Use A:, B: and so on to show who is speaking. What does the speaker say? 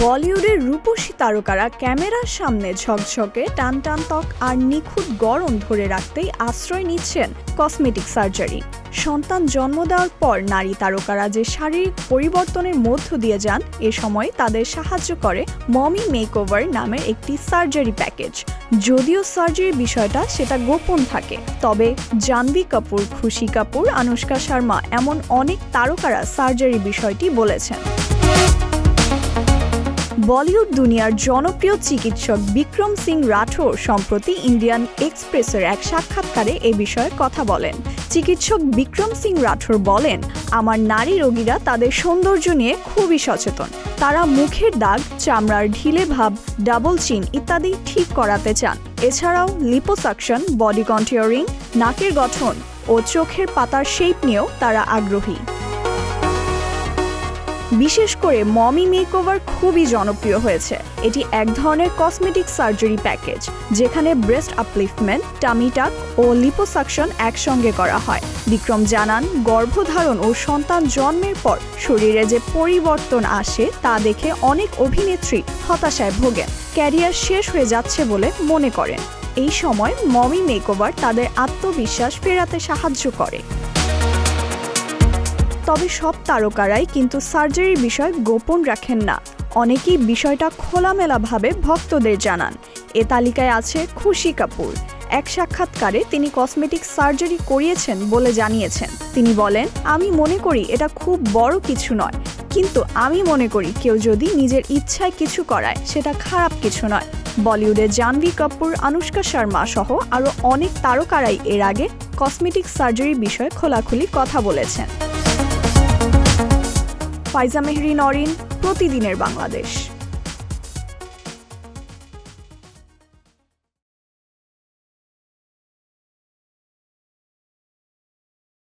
A: বলিউডের রূপসী তারকারা ক্যামেরার সামনে ঝকঝকে টানটান ত্বক আর নিখুঁত গড়ন ধরে রাখতেই আশ্রয় নিচ্ছেন কসমেটিক সার্জারি। সন্তান জন্ম দেওয়ার পর নারী তারকারা যে শারীরিক পরিবর্তনের মধ্য দিয়ে যান, এ সময় তাদের সাহায্য করে মমি মেকওভার নামের একটি সার্জারি প্যাকেজ। যদিও সার্জারির বিষয়টা সেটা গোপন থাকে, তবে জাহ্নবী কাপুর, খুশি কাপুর, আনুশকা শর্মা এমন অনেক তারকারা সার্জারি বিষয়টি বলেছেন। বলিউড দুনিয়ার জনপ্রিয় চিকিৎসক বিক্রম সিং রাঠোর সম্প্রতি ইন্ডিয়ান এক্সপ্রেসের এক সাক্ষাৎকারে এ বিষয়ে কথা বলেন। চিকিৎসক বিক্রম সিং রাঠোর বলেন, আমার নারী রোগীরা তাদের সৌন্দর্য নিয়ে খুবই সচেতন। তারা মুখের দাগ, চামড়ার ঢিলে ভাব, ডাবল চিন ইত্যাদি ঠিক করাতে চান। এছাড়াও লিপোসাকশন, বডি কন্টুরিং, নাকের গঠন ও চোখের পাতার শেপ নিয়েও তারা আগ্রহী। বিশেষ করে মমি মেকওভার খুবই জনপ্রিয় হয়েছে। এটি এক ধরনের কসমেটিক সার্জারি প্যাকেজ, যেখানে ব্রেস্ট আপলিফটমেন্ট, টামি টাক ও লিপোসাকশন একসঙ্গে করা হয়। বিক্রম জানান, গর্ভধারণ ও সন্তান জন্মের পর শরীরে যে পরিবর্তন আসে তা দেখে অনেক অভিনেত্রী হতাশায় ভোগেন, ক্যারিয়ার শেষ হয়ে যাচ্ছে বলে মনে করেন। এই সময় মমি মেকওভার তাদের আত্মবিশ্বাস ফেরাতে সাহায্য করে। তবে সব তারকারাই কিন্তু সার্জারির বিষয় গোপন রাখেন না। অনেকেই বিষয়টা খোলামেলাভাবে ভক্তদের জানান। এ তালিকায় আছে খুশি কাপুর। এক সাক্ষাৎকারে তিনি কসমেটিক সার্জারি করিয়েছেন বলে জানিয়েছেন। তিনি বলেন, আমি মনে করি এটা খুব বড় কিছু নয়, কিন্তু আমি মনে করি কেউ যদি নিজের ইচ্ছায় কিছু করায় সেটা খারাপ কিছু নয়। বলিউডে জাহ্নবী কাপুর, আনুশকা শর্মা সহ আরও অনেক তারকারাই এর আগে কসমেটিক সার্জারির বিষয়ে খোলাখুলি কথা বলেছেন। ফাইজা মেহরি নরিন, প্রতিদিনের বাংলাদেশ।